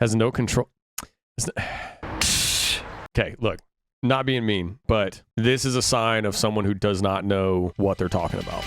has no control. Okay, look, not being mean, but this is a sign of someone who does not know what they're talking about.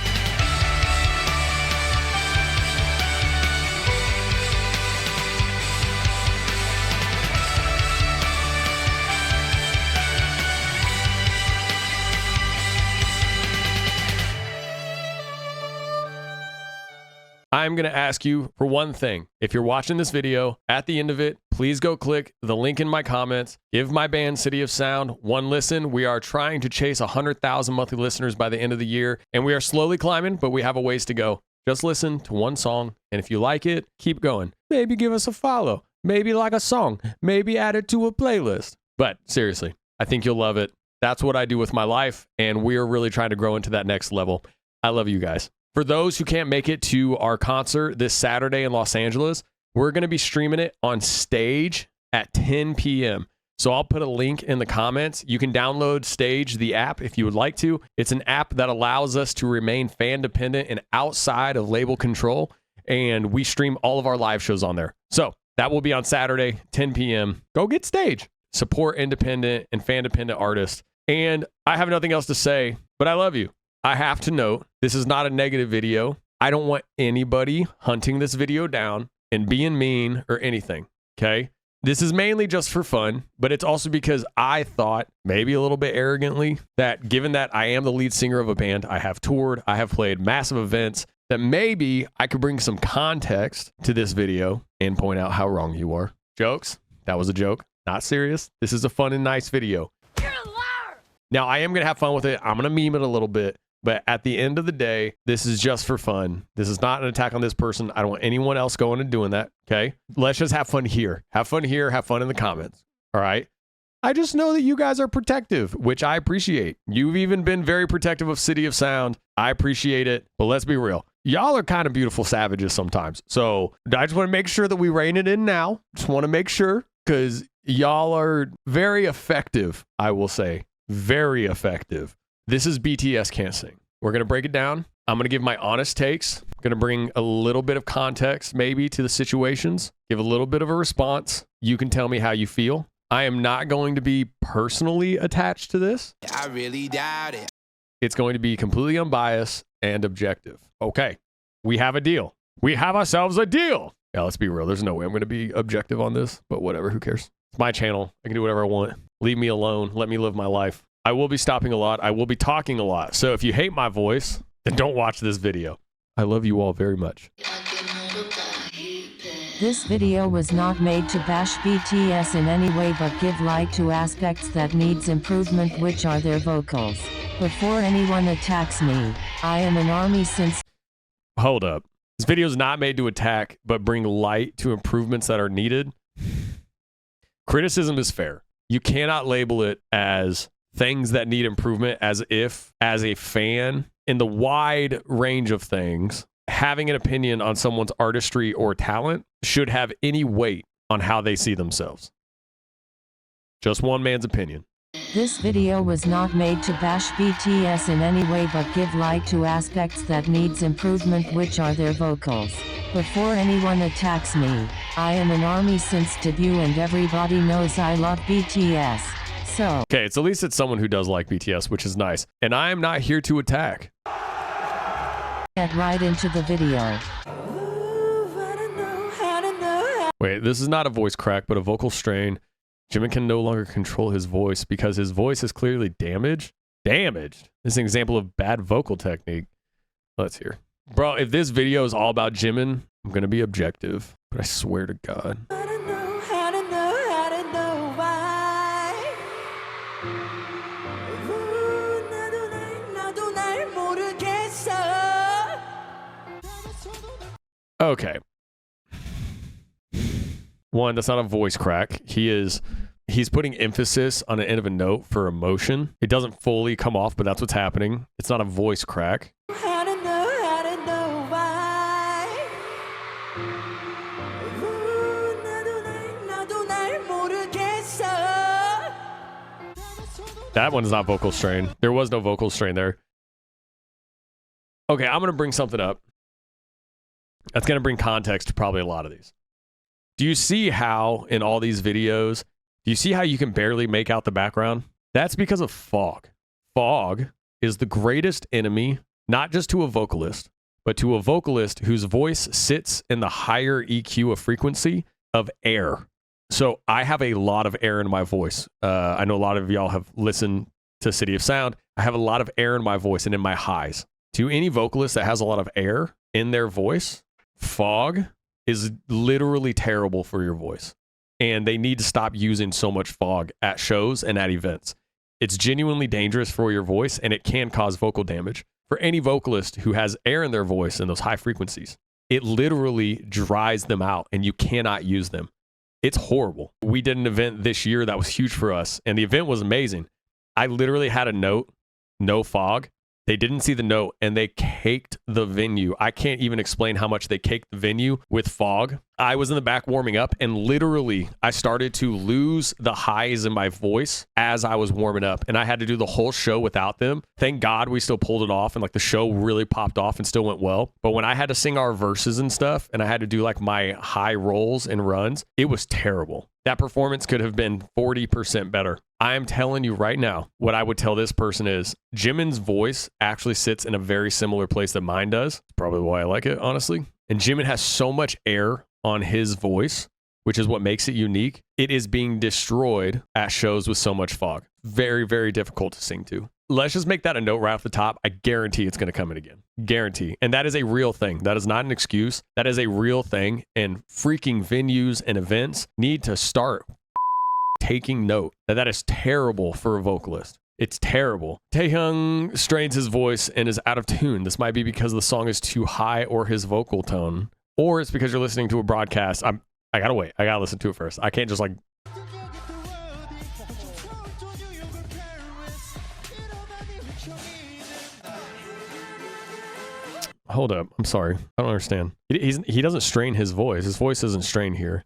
I'm going to ask you for one thing. If you're watching this video, at the end of it, please go click the link in my comments. Give my band City of Sound one listen. We are trying to chase 100,000 monthly listeners by the end of the year, and we are slowly climbing, but we have a ways to go. Just listen to one song, and if you like it, keep going. Maybe give us a follow. Maybe like a song. Maybe add it to a playlist. But seriously, I think you'll love it. That's what I do with my life, and we are really trying to grow into that next level. I love you guys. For those who can't make it to our concert this Saturday in Los Angeles, we're going to be streaming it on Stage at 10 p.m. So I'll put a link in the comments. You can download Stage, the app, if you would like to. It's an app that allows us to remain fan dependent and outside of label control. And we stream all of our live shows on there. So that will be on Saturday, 10 p.m. Go get Stage. Support independent and fan dependent artists. And I have nothing else to say, but I love you. I have to note, this is not a negative video. I don't want anybody hunting this video down and being mean or anything, okay? This is mainly just for fun, but it's also because I thought, maybe a little bit arrogantly, that given that I am the lead singer of a band, I have toured, I have played massive events, that maybe I could bring some context to this video and point out how wrong you are. Jokes? That was a joke. Not serious. This is a fun and nice video. You're a liar! Now, I am going to have fun with it. I'm going to meme it a little bit. But at the end of the day, this is just for fun. This is not an attack on this person. I don't want anyone else going and doing that, okay? Let's just have fun here. Have fun here. Have fun in the comments, all right? I just know that you guys are protective, which I appreciate. You've even been very protective of City of Sound. I appreciate it. But let's be real. Y'all are kind of beautiful savages sometimes. So I just want to make sure that we rein it in now. Just want to make sure, because y'all are very effective, I will say. Very effective. This is BTS Can't Sing. We're going to break it down. I'm going to give my honest takes. I'm going to bring a little bit of context maybe to the situations, give a little bit of a response. You can tell me how you feel. I am not going to be personally attached to this. I really doubt it. It's going to be completely unbiased and objective. Okay, we have a deal. We have ourselves a deal. Yeah, let's be real. There's no way I'm going to be objective on this, but whatever, who cares? It's my channel. I can do whatever I want. Leave me alone. Let me live my life. I will be stopping a lot. I will be talking a lot. So if you hate my voice, then don't watch this video. I love you all very much. This video was not made to bash BTS in any way but give light to aspects that needs improvement, which are their vocals. Before anyone attacks me, I am an army since... Hold up. This video is not made to attack, but bring light to improvements that are needed. Criticism is fair. You cannot label it as things that need improvement as if, as a fan, in the wide range of things, having an opinion on someone's artistry or talent should have any weight on how they see themselves. Just one man's opinion. This video was not made to bash BTS in any way but give light to aspects that needs improvement, which are their vocals. Before anyone attacks me, I am an army since debut and everybody knows I love BTS. So. Okay, it's at least it's someone who does like BTS, which is nice. And I am not here to attack. Get right into the video. Wait, this is not a voice crack, but a vocal strain. Jimin can no longer control his voice because his voice is clearly damaged. Damaged? This is an example of bad vocal technique. Let's hear. Bro, if this video is all about Jimin, I'm going to be objective. But I swear to God. Okay. One, that's not a voice crack. He's putting emphasis on the end of a note for emotion. It doesn't fully come off, but that's what's happening. It's not a voice crack. That one's not vocal strain. There was no vocal strain there. Okay, I'm going to bring something up that's going to bring context to probably a lot of these. Do you see how in all these videos, do you see how you can barely make out the background? That's because of fog. Fog is the greatest enemy, not just to a vocalist, but to a vocalist whose voice sits in the higher EQ of frequency of air. So I have a lot of air in my voice. I know a lot of y'all have listened to City of Sound. I have a lot of air in my voice and in my highs. To any vocalist that has a lot of air in their voice, fog is literally terrible for your voice. And they need to stop using so much fog at shows and at events. It's genuinely dangerous for your voice, and it can cause vocal damage. For any vocalist who has air in their voice in those high frequencies, it literally dries them out and you cannot use them. It's horrible. We did an event this year that was huge for us, and the event was amazing. I literally had a note, no fog. They didn't see the note, and they caked the venue. I can't even explain how much they caked the venue with fog. I was in the back warming up, and literally I started to lose the highs in my voice as I was warming up, and I had to do the whole show without them. Thank God we still pulled it off, and like the show really popped off and still went well. But when I had to sing our verses and stuff, and I had to do like my high rolls and runs, it was terrible. That performance could have been 40% better. I am telling you right now, what I would tell this person is Jimin's voice actually sits in a very similar place that mine does. It's probably why I like it, honestly. And Jimin has so much air on his voice, which is what makes it unique. It is being destroyed at shows with so much fog. Very, very difficult to sing to. Let's just make that a note right off the top. I guarantee it's going to come in again. Guarantee. And that is a real thing. That is not an excuse. That is a real thing. And freaking venues and events need to start taking note that is terrible for a vocalist. It's terrible. Taehyung strains his voice and is out of tune. This might be because the song is too high or his vocal tone, or it's because you're listening to a broadcast. I gotta wait. I gotta listen to it first. I can't just like... Hold up. I'm sorry. I don't understand. He doesn't strain his voice. His voice isn't strained here.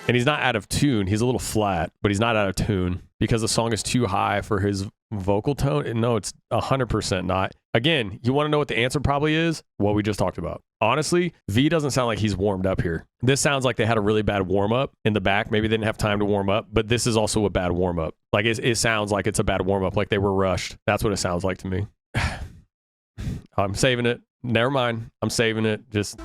And he's not out of tune. He's a little flat, but he's not out of tune because the song is too high for his vocal tone. No, it's 100% not. Again, you want to know what the answer probably is? What we just talked about. Honestly, V doesn't sound like he's warmed up here. This sounds like they had a really bad warm up in the back. Maybe they didn't have time to warm up, but this is also a bad warm up. Like it sounds like it's a bad warm up, like they were rushed. That's what it sounds like to me. I'm saving it. Never mind. I'm saving it. Just...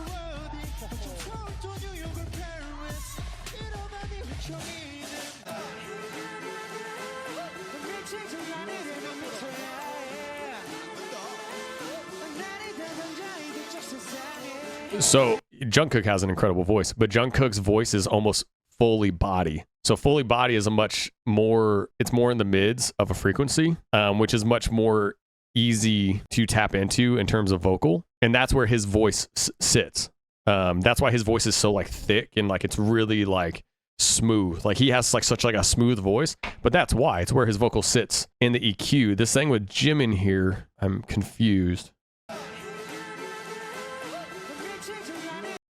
So Jungkook has an incredible voice, but Jungkook's voice is almost fully body. So fully body is a much more, it's more in the mids of a frequency, which is much more easy to tap into in terms of vocal. And that's where his voice sits. That's why his voice is so like thick and like it's really like smooth. Like he has like such like a smooth voice, but that's why it's where his vocal sits in the EQ. This thing with Jimin here, I'm confused.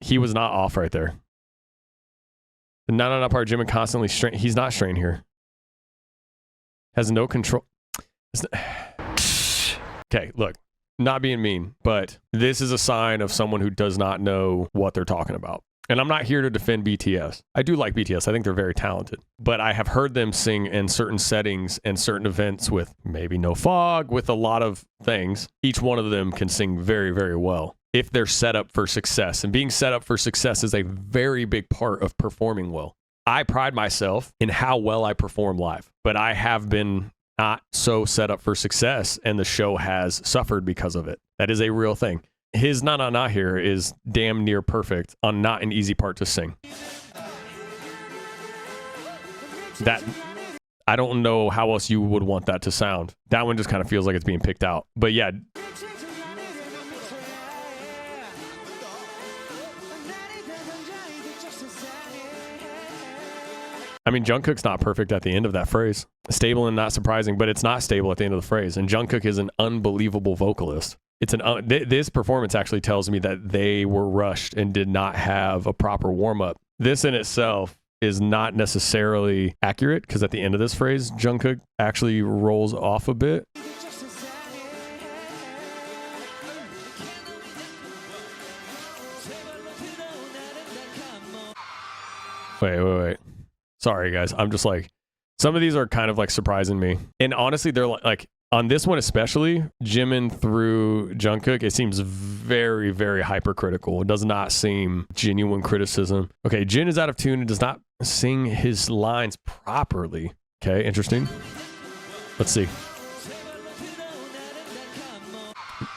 He was not off right there. The not part Jimin constantly strain. He's not strained here. Has no control. Okay, look, not being mean, but this is a sign of someone who does not know what they're talking about. And I'm not here to defend BTS. I do like BTS. I think they're very talented. But I have heard them sing in certain settings and certain events with maybe no fog, with a lot of things. Each one of them can sing very, very well if they're set up for success. And being set up for success is a very big part of performing well. I pride myself in how well I perform live, but I have been not so set up for success, and the show has suffered because of it. That is a real thing. His na here is damn near perfect on not an easy part to sing. That, I don't know how else you would want that to sound. That one just kind of feels like it's being picked out. But yeah. I mean, Jungkook's not perfect at the end of that phrase. Stable and not surprising, but it's not stable at the end of the phrase. And Jungkook is an unbelievable vocalist. It's this performance actually tells me that they were rushed and did not have a proper warm-up. This in itself is not necessarily accurate because at the end of this phrase, Jungkook actually rolls off a bit. Wait. Sorry, guys. I'm just like, some of these are kind of like surprising me. And honestly, they're like on this one especially, Jimin through Jungkook, it seems very, very hypercritical. It does not seem genuine criticism. Okay, Jin is out of tune and does not sing his lines properly. Okay, interesting. Let's see.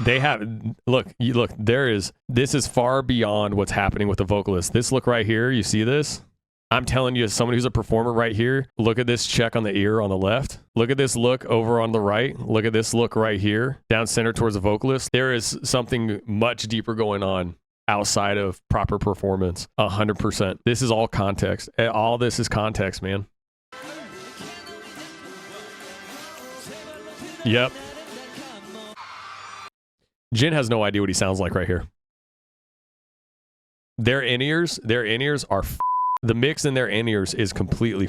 They have, look, this is far beyond what's happening with the vocalist. This look right here, you see this? I'm telling you, as somebody who's a performer right here, look at this check on the ear on the left. Look at this look over on the right. Look at this look right here, down center towards the vocalist. There is something much deeper going on outside of proper performance. 100%. This is all context. All this is context, man. Yep. Jin has no idea what he sounds like right here. Their in-ears are the mix in their in-ears is completely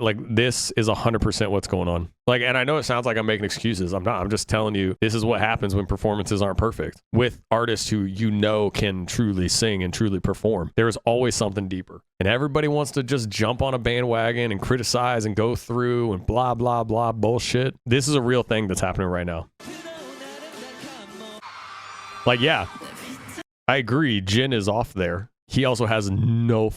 like this is 100% what's going on. Like, and I know it sounds like I'm making excuses. I'm not. I'm just telling you this is what happens when performances aren't perfect with artists who can truly sing and truly perform. There is always something deeper, and everybody wants to just jump on a bandwagon and criticize and go through and blah blah blah bullshit. This is a real thing that's happening right now. Like, yeah, I agree. Jin is off there. He also has no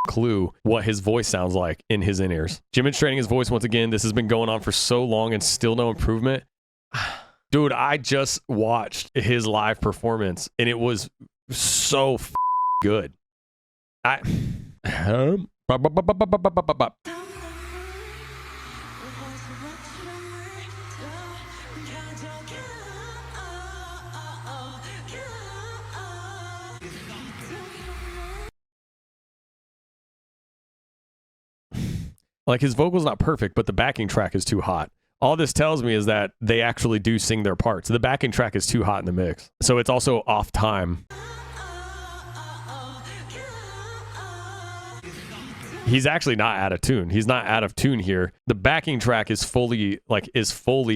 clue what his voice sounds like in his in-ears. Jimin's training his voice once again. This has been going on for so long and still no improvement. Dude, I just watched his live performance and it was so good. Like, his vocal's not perfect, but the backing track is too hot. All this tells me is that they actually do sing their parts. The backing track is too hot in the mix. So it's also off time. He's actually not out of tune. He's not out of tune here. The backing track is fully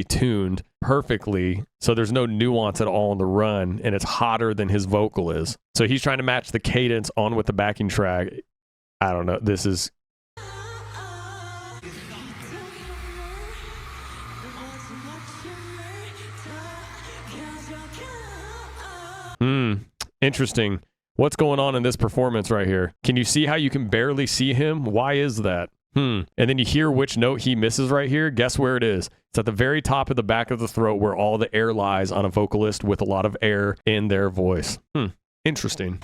tuned perfectly. So there's no nuance at all in the run, and it's hotter than his vocal is. So he's trying to match the cadence on with the backing track. I don't know. This is... Interesting. What's going on in this performance right here? Can you see how you can barely see him? Why is that? And then you hear which note he misses right here. Guess where it is? It's at the very top of the back of the throat where all the air lies on a vocalist with a lot of air in their voice. Interesting.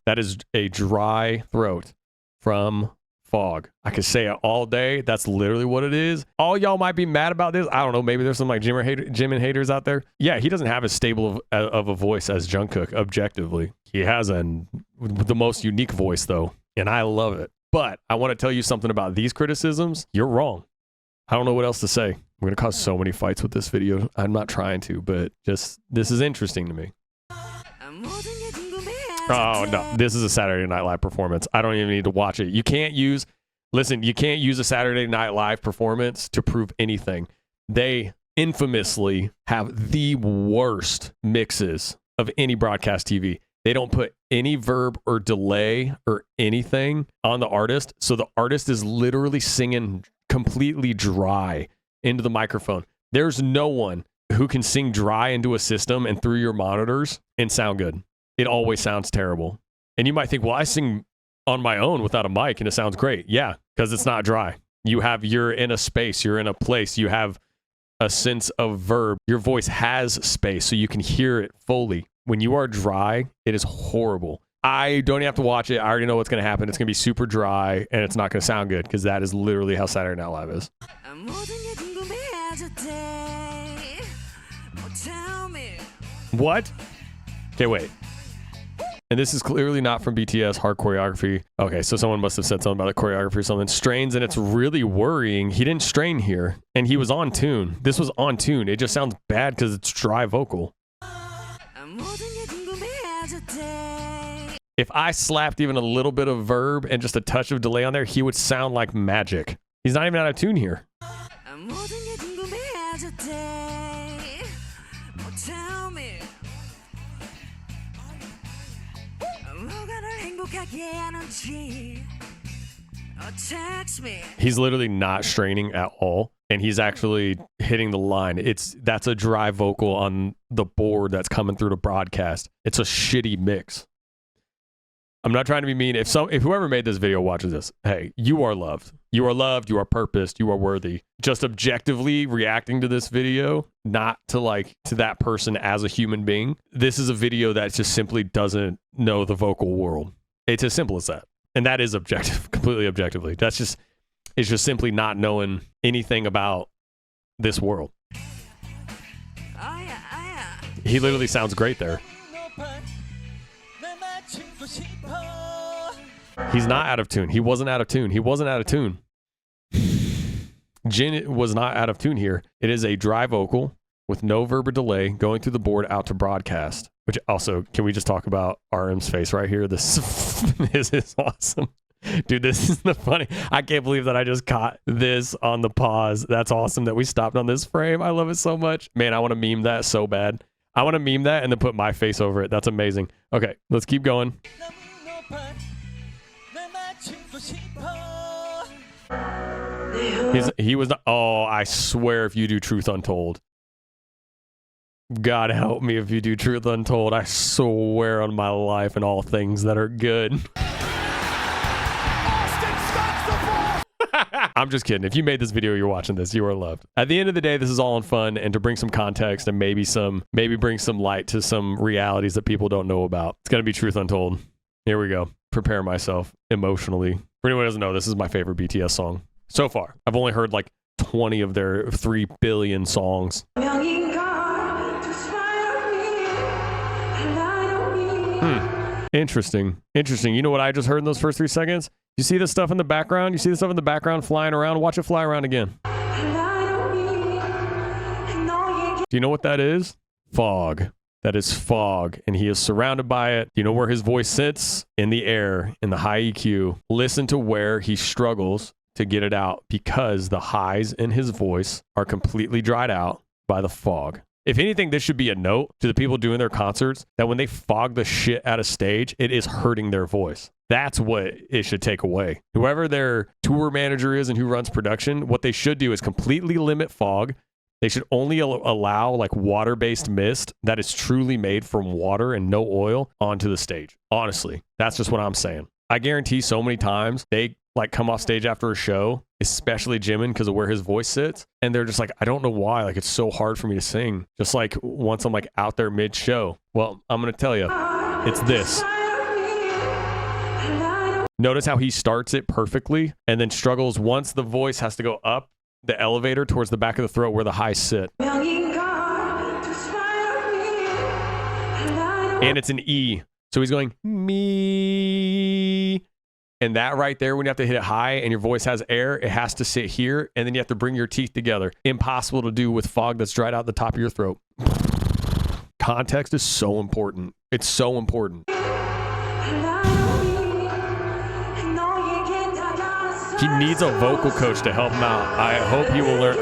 That is a dry throat from Fog. I could say it all day. That's literally what it is. All y'all might be mad about this. I don't know. Maybe there's some like Jimin haters out there. Yeah, he doesn't have as stable of a voice as Jungkook, objectively. He has the most unique voice, though, and I love it. But I want to tell you something about these criticisms. You're wrong. I don't know what else to say. We're going to cause so many fights with this video. I'm not trying to, but just this is interesting to me. Oh, no. This is a Saturday Night Live performance. I don't even need to watch it. You can't use a Saturday Night Live performance to prove anything. They infamously have the worst mixes of any broadcast TV. They don't put any verb or delay or anything on the artist. So the artist is literally singing completely dry into the microphone. There's no one who can sing dry into a system and through your monitors and sound good. It always sounds terrible. And you might think, well, I sing on my own without a mic and it sounds great. Yeah, because it's not dry. You're in a space, you're in a place, you have a sense of verb. Your voice has space so you can hear it fully. When you are dry, it is horrible. I don't even have to watch it. I already know what's going to happen. It's going to be super dry and it's not going to sound good because that is literally how Saturday Night Live is. What? Okay, wait. And this is clearly not from BTS hard choreography. Okay, so someone must have said something about the choreography or something. Strains, and it's really worrying. He didn't strain here, and he was on tune. This was on tune. It just sounds bad because it's dry vocal. If I slapped even a little bit of verb and just a touch of delay on there, he would sound like magic. He's not even out of tune here. He's literally not straining at all, and he's actually hitting the line. That's a dry vocal on the board that's coming through the broadcast. It's a shitty mix. I'm not trying to be mean. If whoever made this video watches this, hey, you are loved. You are loved. You are purposed. You are worthy. Just objectively reacting to this video, not to that person as a human being. This is a video that just simply doesn't know the vocal world. It's as simple as that. And that is objective, completely objectively. It's just simply not knowing anything about this world. He literally sounds great there. He's not out of tune. He wasn't out of tune. He wasn't out of tune. Jin was not out of tune here. It is a dry vocal with no verb delay going through the board out to broadcast. Which also, can we just talk about RM's face right here? This is awesome. Dude, this is the funny. I can't believe that I just caught this on the pause. That's awesome that we stopped on this frame. I love it so much. Man, I want to meme that so bad. I want to meme that and then put my face over it. That's amazing. Okay, let's keep going. He was not, oh, I swear if you do Truth Untold. God help me if you do Truth Untold. I swear on my life and all things that are good. I'm just kidding. If you made this video, you're watching this, you are loved. At the end of the day, this is all in fun and to bring some context and maybe bring some light to some realities that people don't know about. It's going to be Truth Untold. Here we go. Prepare myself emotionally. For anyone who doesn't know, this is my favorite BTS song so far. I've only heard like 20 of their 3 billion songs. Interesting. You know what I just heard in those first 3 seconds? You see the stuff in the background? You see the stuff in the background flying around? Watch it fly around again. Do you know what that is? Fog. That is fog, and he is surrounded by it. You know where his voice sits? In the air, in the high EQ. Listen to where he struggles to get it out because the highs in his voice are completely dried out by the fog. If anything, this should be a note to the people doing their concerts that when they fog the shit out of stage, it is hurting their voice. That's what it should take away. Whoever their tour manager is and who runs production, what they should do is completely limit fog. They should only allow like water-based mist that is truly made from water and no oil onto the stage. Honestly, that's just what I'm saying. I guarantee so many times they like come off stage after a show, especially Jimin because of where his voice sits. And they're just like, I don't know why. Like, it's so hard for me to sing. Just like once I'm like out there mid-show. Well, I'm going to tell you, it's this. Notice how he starts it perfectly and then struggles once the voice has to go up the elevator towards the back of the throat where the highs sit. And it's an E. So he's going, me. And that right there, when you have to hit it high and your voice has air, it has to sit here. And then you have to bring your teeth together. Impossible to do with fog that's dried out the top of your throat. Context is so important. It's so important. He needs a vocal coach to help him out. I hope he will learn.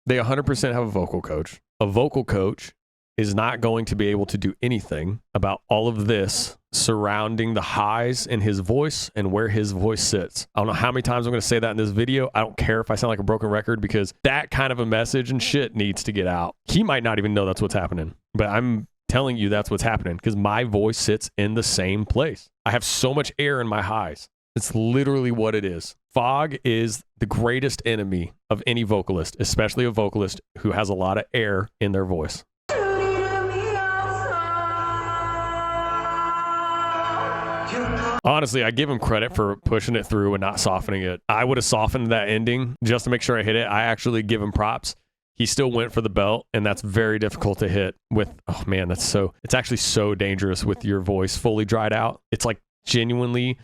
They 100% have a vocal coach. A vocal coach is not going to be able to do anything about all of this surrounding the highs in his voice and where his voice sits. I don't know how many times I'm going to say that in this video. I don't care if I sound like a broken record because that kind of a message and shit needs to get out. He might not even know that's what's happening, but I'm telling you that's what's happening because my voice sits in the same place. I have so much air in my highs. It's literally what it is. Fog is the greatest enemy of any vocalist, especially a vocalist who has a lot of air in their voice. Honestly, I give him credit for pushing it through and not softening it. I would have softened that ending just to make sure I hit it. I actually give him props. He still went for the belt, and that's very difficult to hit with, oh man, it's actually so dangerous with your voice fully dried out. It's like genuinely,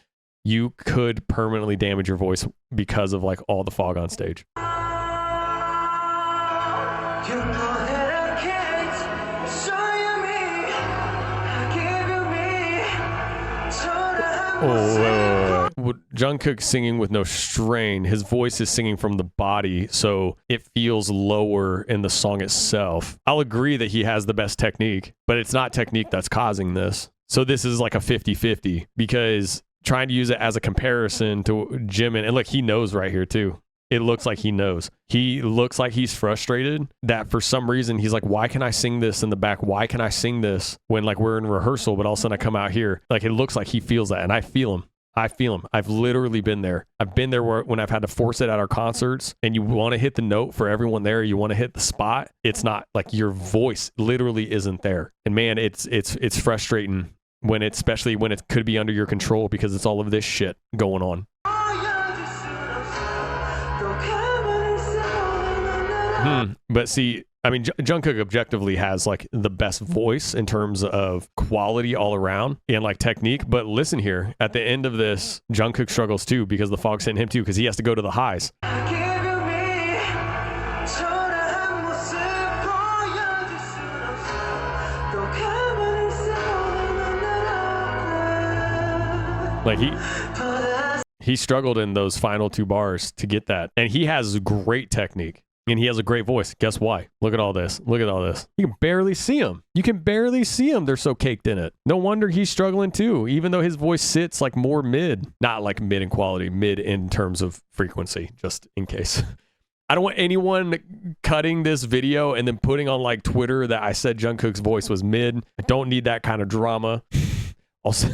you could permanently damage your voice because of like all the fog on stage. Oh, Jungkook singing with no strain. His voice is singing from the body, so it feels lower in the song itself. I'll agree that he has the best technique, but it's not technique that's causing this. So this is like a 50-50 because trying to use it as a comparison to Jimin, and look, he knows right here too. It looks like he knows. He looks like he's frustrated that for some reason he's like, why can I sing this in the back? Why can I sing this when like we're in rehearsal, but all of a sudden I come out here? Like it looks like he feels that, and I feel him. I feel him. I've literally been there. I've been there when I've had to force it at our concerts, and you want to hit the note for everyone there. You want to hit the spot. It's not like your voice literally isn't there. And man, it's frustrating when especially when it could be under your control because it's all of this shit going on. But see, I mean, Jungkook objectively has like the best voice in terms of quality all around and like technique. But listen here, at the end of this, Jungkook struggles too because the fog's hitting him too because he has to go to the highs. Like he struggled in those final 2 bars to get that. And he has great technique. And he has a great voice. Guess why? Look at all this. Look at all this. You can barely see him. You can barely see him. They're so caked in it. No wonder he's struggling too, even though his voice sits like more mid. Not like mid in quality, mid in terms of frequency, just in case. I don't want anyone cutting this video and then putting on like Twitter that I said Jungkook's voice was mid. I don't need that kind of drama. Also...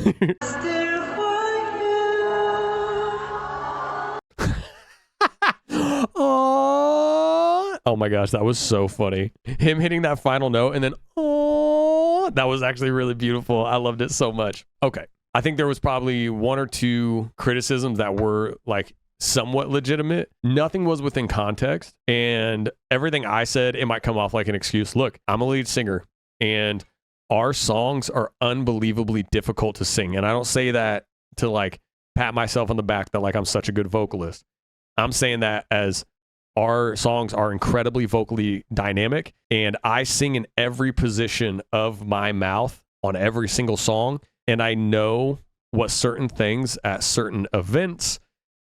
Oh my gosh, that was so funny. Him hitting that final note and then, oh, that was actually really beautiful. I loved it so much. Okay. I think there was probably 1 or 2 criticisms that were like somewhat legitimate. Nothing was within context. And everything I said, it might come off like an excuse. Look, I'm a lead singer and our songs are unbelievably difficult to sing. And I don't say that to like pat myself on the back that like I'm such a good vocalist. I'm saying that as our songs are incredibly vocally dynamic, and I sing in every position of my mouth on every single song, and I know what certain things at certain events,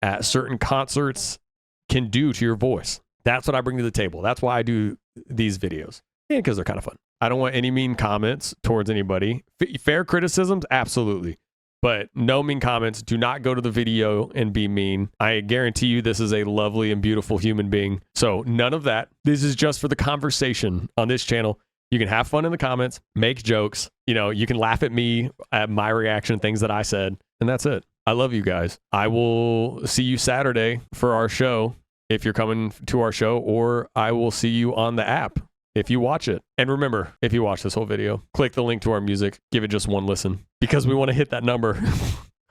at certain concerts can do to your voice. That's what I bring to the table. That's why I do these videos, and because they're kind of fun. I don't want any mean comments towards anybody. Fair criticisms, absolutely. But no mean comments. Do not go to the video and be mean. I guarantee you this is a lovely and beautiful human being. So none of that. This is just for the conversation on this channel. You can have fun in the comments, make jokes. You know, you can laugh at me, at my reaction, things that I said, and that's it. I love you guys. I will see you Saturday for our show if you're coming to our show, or I will see you on the app if you watch it. And remember, if you watch this whole video, click the link to our music, give it just 1 listen because we want to hit that number.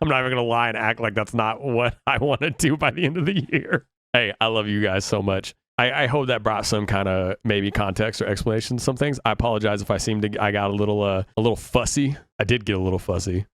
I'm not even going to lie and act like that's not what I want to do by the end of the year. Hey, I love you guys so much. I hope that brought some kind of maybe context or explanation to some things. I apologize if I got a little fussy. I did get a little fussy.